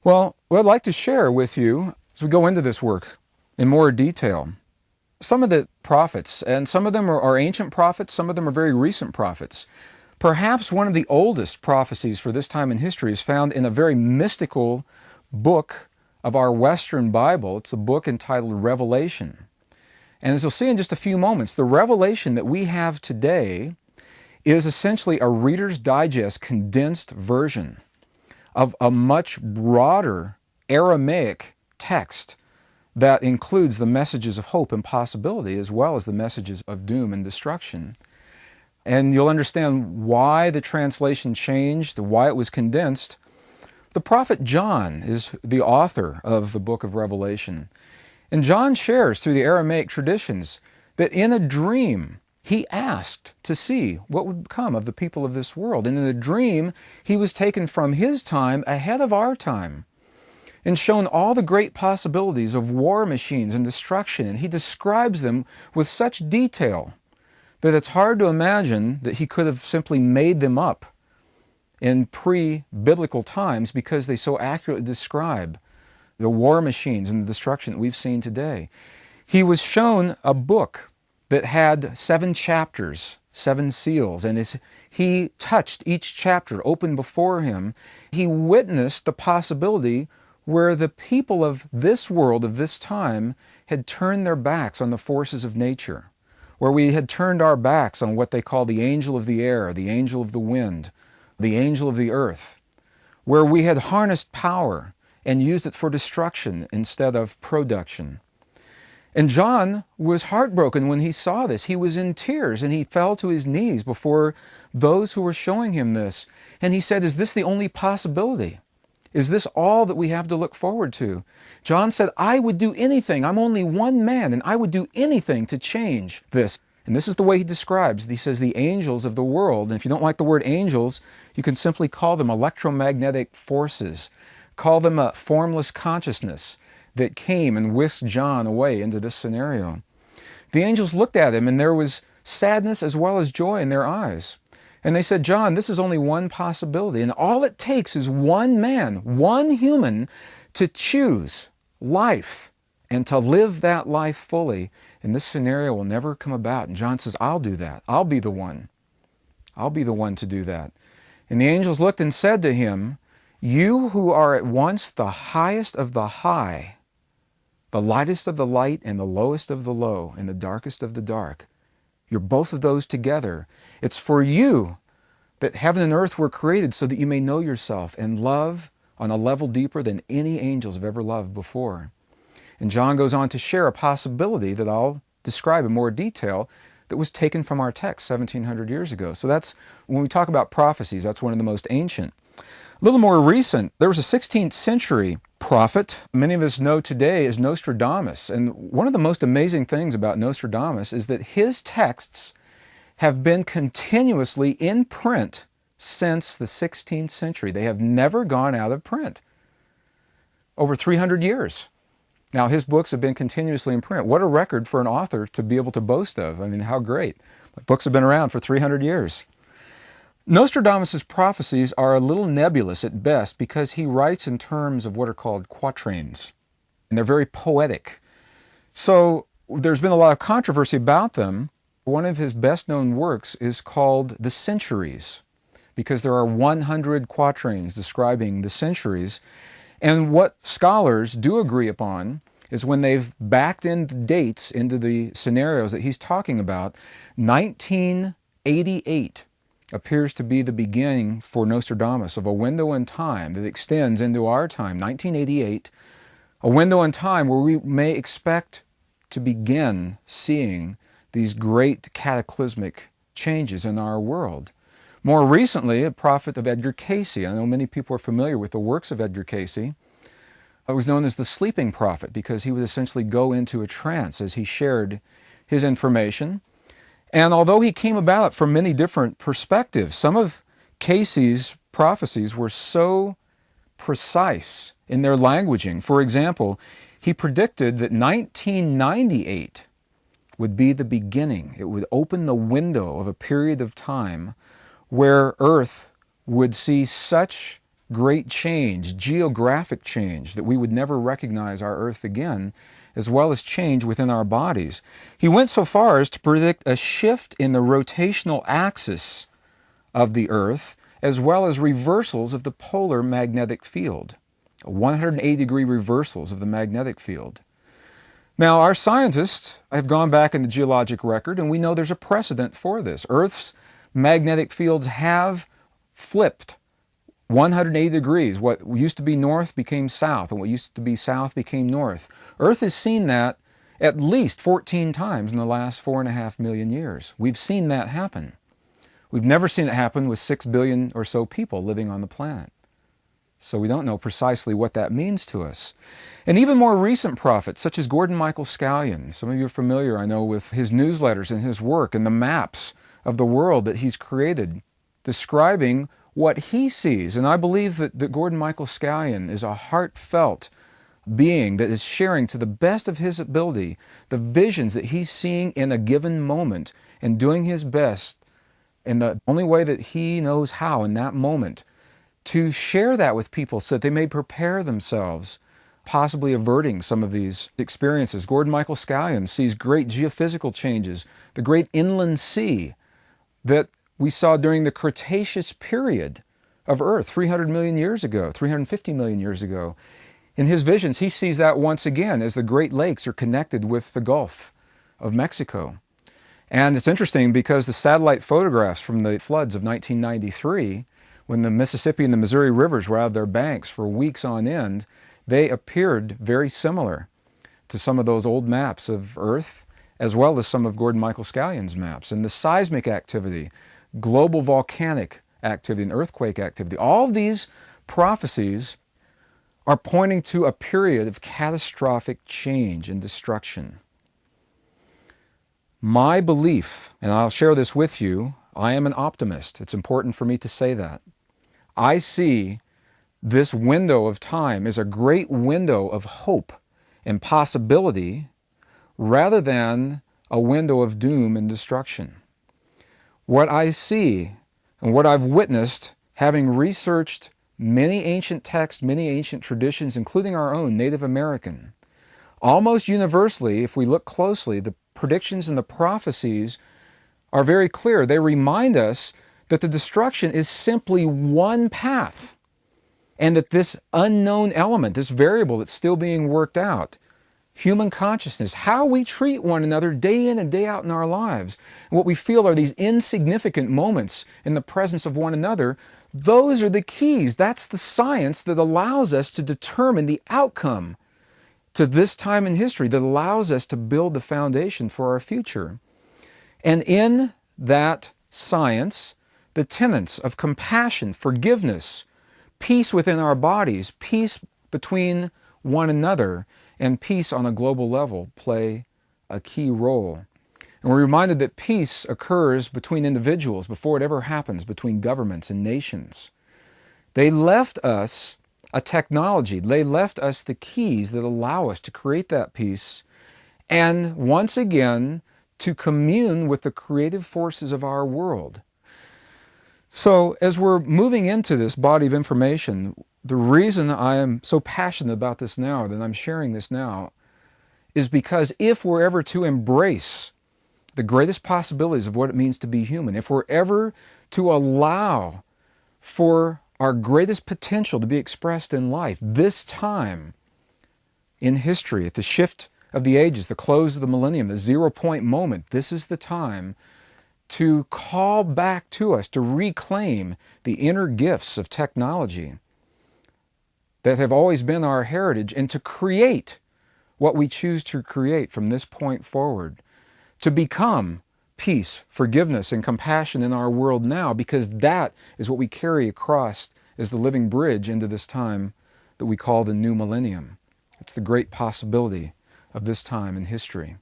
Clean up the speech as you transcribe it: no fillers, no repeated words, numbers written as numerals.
Well, what I'd like to share with you as we go into this work in more detail, some of the prophets, and some of them are ancient prophets, some of them are very recent prophets. Perhaps one of the oldest prophecies for this time in history is found in a very mystical book of our Western Bible. It's a book entitled Revelation. And as you'll see in just a few moments, the revelation that we have today is essentially a Reader's Digest condensed version of a much broader Aramaic text that includes the messages of hope and possibility as well as the messages of doom and destruction. And you'll understand why the translation changed, why it was condensed. The prophet John is the author of the book of Revelation. And John shares through the Aramaic traditions that in a dream he asked to see what would become of the people of this world. And in the dream, he was taken from his time ahead of our time and shown all the great possibilities of war machines and destruction. And he describes them with such detail that it's hard to imagine that he could have simply made them up in pre-biblical times because they so accurately describe the war machines and the destruction that we've seen today. He was shown a book that had 7 chapters, 7 seals, and as he touched each chapter open before him, he witnessed the possibility where the people of this world, of this time, had turned their backs on the forces of nature, where we had turned our backs on what they call the angel of the air, the angel of the wind, the angel of the earth, where we had harnessed power and used it for destruction instead of production. And John was heartbroken when he saw this. He was in tears and he fell to his knees before those who were showing him this. And he said, "Is this the only possibility? Is this all that we have to look forward to?" John said, "I would do anything. I'm only one man, and I would do anything to change this." And this is the way he describes. He says the angels of the world, and if you don't like the word angels, you can simply call them electromagnetic forces. Call them a formless consciousness that came and whisked John away into this scenario. The angels looked at him, and there was sadness as well as joy in their eyes. And they said, "John, this is only one possibility, and all it takes is one man, one human, to choose life and to live that life fully. And this scenario will never come about." And John says, "I'll do that. I'll be the one. I'll be the one to do that." And the angels looked and said to him, "You who are at once the highest of the high, the lightest of the light and the lowest of the low and the darkest of the dark, you're both of those together. It's for you that heaven and earth were created so that you may know yourself and love on a level deeper than any angels have ever loved before." And John goes on to share a possibility that I'll describe in more detail that was taken from our text 1700 years ago. So that's, when we talk about prophecies, that's one of the most ancient. A little more recent, there was a 16th century prophet many of us know today as Nostradamus. And one of the most amazing things about Nostradamus is that his texts have been continuously in print since the 16th century. They have never gone out of print. Over 300 years. Now, his books have been continuously in print. What a record for an author to be able to boast of. I mean, how great. But books have been around for 300 years. Nostradamus' prophecies are a little nebulous at best because he writes in terms of what are called quatrains. And they're very poetic. So there's been a lot of controversy about them. One of his best-known works is called The Centuries, because there are 100 quatrains describing the centuries. And what scholars do agree upon is when they've backed in the dates into the scenarios that he's talking about, 1988 appears to be the beginning for Nostradamus of a window in time that extends into our time, 1988, a window in time where we may expect to begin seeing these great cataclysmic changes in our world. More recently, a prophet of Edgar Cayce. I know many people are familiar with the works of Edgar Cayce. It was known as the sleeping prophet because he would essentially go into a trance as he shared his information. And although he came about it from many different perspectives, some of Cayce's prophecies were so precise in their languaging. For example, he predicted that 1998 would be the beginning. It would open the window of a period of time where Earth would see such great change, geographic change, that we would never recognize our Earth again, as well as change within our bodies. He went so far as to predict a shift in the rotational axis of the Earth, as well as reversals of the polar magnetic field, 180-degree reversals of the magnetic field. Now, our scientists have gone back in the geologic record, and we know there's a precedent for this. Earth's magnetic fields have flipped 180 degrees. What used to be north became south, and what used to be south became north. Earth has seen that at least 14 times in the last 4.5 million years. We've seen that happen. We've never seen it happen with 6 billion or so people living on the planet. So we don't know precisely what that means to us. And even more recent prophets, such as Gordon Michael Scallion, some of you are familiar, I know, with his newsletters and his work and the maps of the world that he's created, describing what he sees. And I believe that Gordon Michael Scallion is a heartfelt being that is sharing to the best of his ability the visions that he's seeing in a given moment and doing his best in the only way that he knows how in that moment to share that with people so that they may prepare themselves, possibly averting some of these experiences. Gordon Michael Scallion sees great geophysical changes, the great inland sea that we saw during the Cretaceous period of Earth 300 million years ago, 350 million years ago. In his visions, he sees that once again as the Great Lakes are connected with the Gulf of Mexico. And it's interesting because the satellite photographs from the floods of 1993, when the Mississippi and the Missouri rivers were out of their banks for weeks on end, they appeared very similar to some of those old maps of Earth, as well as some of Gordon Michael Scallion's maps. And the seismic activity, global volcanic activity, and earthquake activity, all of these prophecies are pointing to a period of catastrophic change and destruction. My belief, and I'll share this with you, I am an optimist. It's important for me to say that. I see this window of time as a great window of hope and possibility rather than a window of doom and destruction. What I see and what I've witnessed, having researched many ancient texts, many ancient traditions, including our own Native American, almost universally, if we look closely, the predictions and the prophecies are very clear. They remind us that the destruction is simply one path, and that this unknown element, this variable that's still being worked out, human consciousness, how we treat one another day in and day out in our lives, and what we feel are these insignificant moments in the presence of one another, those are the keys. That's the science that allows us to determine the outcome to this time in history, that allows us to build the foundation for our future. And in that science, the tenets of compassion, forgiveness, peace within our bodies, peace between one another, and peace on a global level play a key role. And we're reminded that peace occurs between individuals before it ever happens between governments and nations. They left us a technology. They left us the keys that allow us to create that peace and once again to commune with the creative forces of our world. So as we're moving into this body of information, the reason I am so passionate about this now, that I'm sharing this now, is because if we're ever to embrace the greatest possibilities of what it means to be human, if we're ever to allow for our greatest potential to be expressed in life, this time in history, at the shift of the ages, the close of the millennium, the 0-point moment, this is the time to call back to us, to reclaim the inner gifts of technology that have always been our heritage, and to create what we choose to create from this point forward, to become peace, forgiveness, and compassion in our world now, because that is what we carry across as the living bridge into this time that we call the new millennium. It's the great possibility of this time in history.